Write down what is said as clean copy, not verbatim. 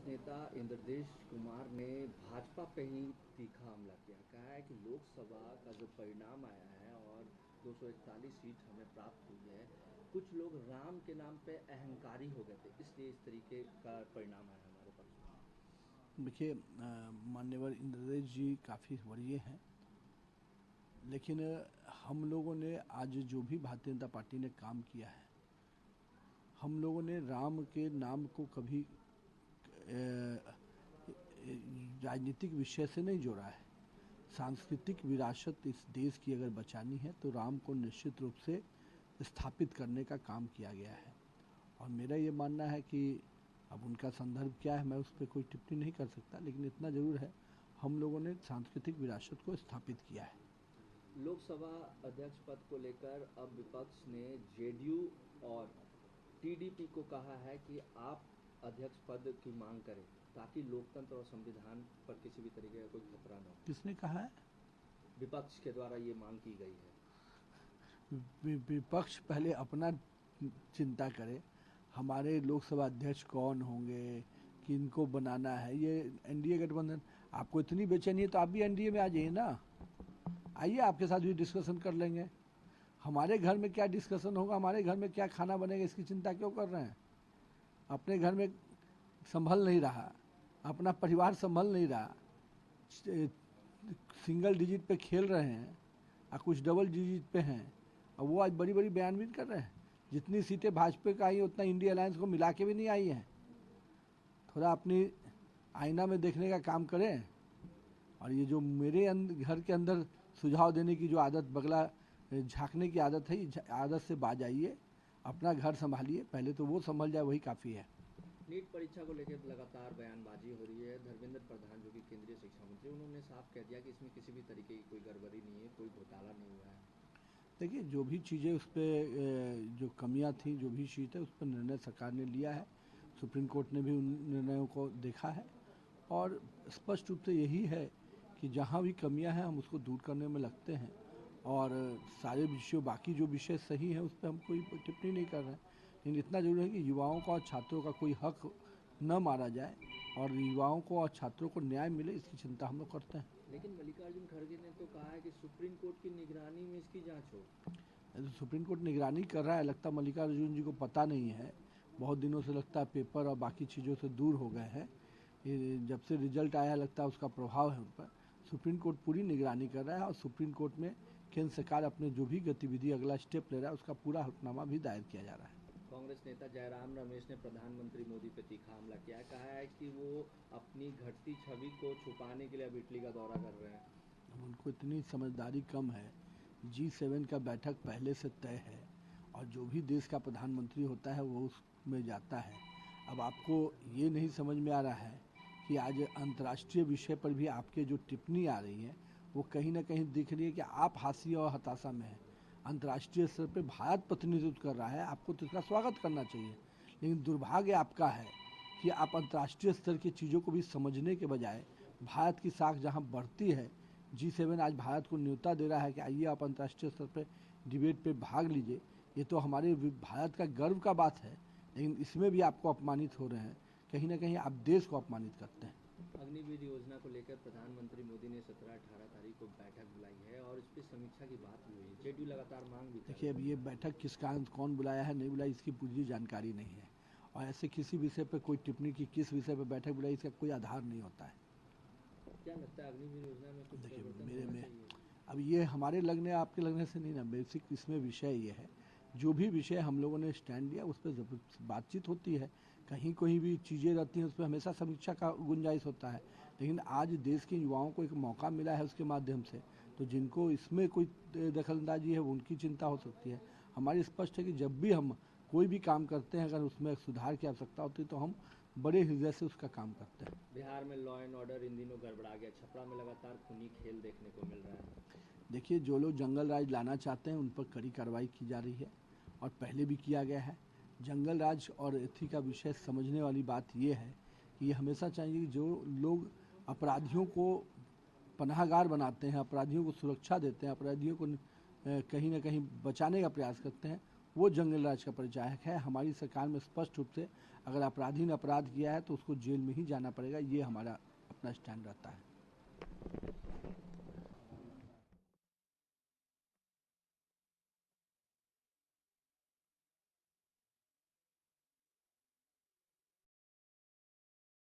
नेता इंद्रदेश कुमार ने भाजपा पे ही तीखा हमला किया। कहा है कि लोकसभा का जो परिणाम आया है और 241 सीट हमें प्राप्त हुई है, कुछ लोग राम के नाम पे अहंकारी हो गए थे, इसलिए इस तरीके का परिणाम आया हमारे पक्ष में। देखिए, मान्यवर इंद्रदेश जी काफ़ी वरीय हैं, लेकिन हम लोगों ने आज जो भी भारतीय जनता पार्टी ने काम किया है, हम लोगों ने राम के नाम को कभी राजनीतिक विषय से नहीं जोड़ा है। सांस्कृतिक विरासत इस देश की अगर बचानी है तो राम को निश्चित रूप से स्थापित करने का काम किया गया है। और मेरा ये मानना है कि अब उनका संदर्भ क्या है मैं उस पर कोई टिप्पणी नहीं कर सकता, लेकिन इतना ज़रूर है हम लोगों ने सांस्कृतिक विरासत को स्थापित किया है। लोकसभा अध्यक्ष पद को लेकर अब विपक्ष ने जेडीयू और टीडीपी को कहा है कि आप अध्यक्ष पद की मांग करें ताकि लोकतंत्र और संविधान पर किसी भी तरीके का कोई खतरा न हो। किसने कहा है? विपक्ष के द्वारा ये मांग की गई है। विपक्ष पहले अपना चिंता करे, हमारे लोकसभा अध्यक्ष कौन होंगे, किनको बनाना है। ये एनडीए गठबंधन, आपको इतनी बेचैनी है तो आप भी एनडीए में आ जाइए ना, आइए आपके साथ भी डिस्कशन कर लेंगे। हमारे घर में क्या डिस्कशन होगा, हमारे घर में क्या खाना बनेगा, इसकी चिंता क्यों कर रहे हैं? अपने घर में संभल नहीं रहा, अपना परिवार संभल नहीं रहा, सिंगल डिजिट पे खेल रहे हैं और कुछ डबल डिजिट पे हैं, और वो आज बड़ी बड़ी बयान भी कर रहे हैं। जितनी सीटें भाजपा का आई उतना इंडिया अलायंस को मिला के भी नहीं आई हैं। थोड़ा अपनी आईना में देखने का काम करें। और ये जो मेरे घर के अंदर सुझाव देने की जो आदत, बगला झांकने की आदत है, ये आदत से बाज आइए, अपना घर संभालिए, पहले तो वो संभल जाए, वही काफ़ी है। नीट परीक्षा को लेकर लगातार बयानबाजी हो रही है। धर्मेंद्र प्रधान जो कि केंद्रीय शिक्षा मंत्री, उन्होंने साफ कह दिया कि इसमें किसी भी तरीके की कोई गड़बड़ी नहीं है, कोई घोटाला नहीं हुआ है। देखिए, जो भी चीज़ें उस पर जो कमियां थी, जो भी चीज़ है उस पर निर्णय सरकार ने लिया है। सुप्रीम कोर्ट ने भी उन निर्णयों को देखा है और स्पष्ट रूप से यही है कि जहाँ भी कमियां हैं हम उसको दूर करने में लगते हैं। और सारे विषयों, बाकी जो विषय सही है उस पर हम कोई टिप्पणी नहीं कर रहे हैं, लेकिन इतना जरूर है कि युवाओं का और छात्रों का कोई हक न मारा जाए और युवाओं को और छात्रों को न्याय मिले, इसकी चिंता हम लोग करते हैं। लेकिन मल्लिकार्जुन खड़गे ने तो कहा है कि सुप्रीम कोर्ट की निगरानी में इसकी जांच हो। तो सुप्रीम कोर्ट निगरानी कर रहा है, लगता मल्लिकार्जुन जी को पता नहीं है। बहुत दिनों से लगता है पेपर और बाकी चीज़ों से दूर हो गए हैं। जब से रिजल्ट आया लगता है उसका प्रभाव है उन पर। सुप्रीम कोर्ट पूरी निगरानी कर रहा है और सुप्रीम कोर्ट में केंद्र सरकार अपने जो भी गतिविधि अगला स्टेप ले रहा है उसका पूरा हल्फनामा भी दायर किया जा रहा है। कांग्रेस नेता जयराम रमेश ने प्रधानमंत्री मोदी पर तीखा हमला किया है। कहा है कि वो अपनी घटती छवि को छुपाने के लिए अब इटली का दौरा कर रहे हैं। उनको इतनी समझदारी कम है। G7 का बैठक पहले से तय है और जो भी देश का प्रधानमंत्री होता है वो उसमें जाता है। अब आपको ये नहीं समझ में आ रहा है कि आज अंतर्राष्ट्रीय विषय पर भी आपके जो टिप्पणी आ रही है वो कहीं ना कहीं दिख रही है कि आप हाशिया और हताशा में हैं। अंतर्राष्ट्रीय स्तर पर भारत प्रतिनिधित्व कर रहा है, आपको तो इसका स्वागत करना चाहिए, लेकिन दुर्भाग्य आपका है कि आप अंतर्राष्ट्रीय स्तर की चीज़ों को भी समझने के बजाय भारत की साख जहाँ बढ़ती है, G7 आज भारत को न्योता दे रहा है कि आइए आप अंतर्राष्ट्रीय स्तर पर डिबेट पे भाग लीजिए। ये तो हमारे भारत का गर्व का बात है, लेकिन इसमें भी आपको अपमानित हो रहे हैं। कहीं ना कहीं आप देश को अपमानित करते हैं। अग्निवीर योजना को लेकर प्रधानमंत्री मोदी ने 17-18 तारीख को बैठक बुलाई है और इस पर समीक्षा की बात भी हुई है। जेडीयू लगातार मांग भी कर रही है। देखिए, अब ये बैठक किस कारण कौन बुलाया है, नहीं बुलाया, इसकी पूरी जानकारी नहीं है और ऐसे किसी विषय पर कोई टिप्पणी की किस विषय पर बैठक बुलाई, इसका कोई आधार नहीं होता है। क्या लगता है अग्निवीर योजना में कुछ देखिए, परिवर्तन मेरे होना में चाहिए? अब ये हमारे लगने आपके लगने से नहीं ना, बेसिक इसमें विषय ये है, जो भी विषय हम लोगों ने स्टैंड लिया उस पर बातचीत होती है। कहीं कोई भी चीज़ें रहती हैं उस पर हमेशा समीक्षा का गुंजाइश होता है, लेकिन आज देश के युवाओं को एक मौका मिला है उसके माध्यम से, तो जिनको इसमें कोई दखलंदाजी है उनकी चिंता हो सकती है। हमारी स्पष्ट है कि जब भी हम कोई भी काम करते हैं अगर उसमें सुधार की आवश्यकता होती है तो हम बड़े हृदय से उसका काम करते हैं। बिहार में लॉ एंड ऑर्डर इन दिनों गड़बड़ा गया। छपरा में लगातार खूनी खेल देखने को मिल रहा है। देखिए, जो लोग जंगल राज लाना चाहते हैं उन पर कड़ी कार्रवाई की जा रही है और पहले भी किया गया है। जंगल राज और एथी का विषय समझने वाली बात यह है कि ये हमेशा चाहिए कि जो लोग अपराधियों को पनाहगार बनाते हैं, अपराधियों को सुरक्षा देते हैं, अपराधियों को कहीं ना कहीं बचाने का प्रयास करते हैं, वो जंगल राज का परिचायक है। हमारी सरकार में स्पष्ट रूप से अगर अपराधी ने अपराध किया है तो उसको जेल में ही जाना पड़ेगा, ये हमारा अपना स्टैंड रहता है।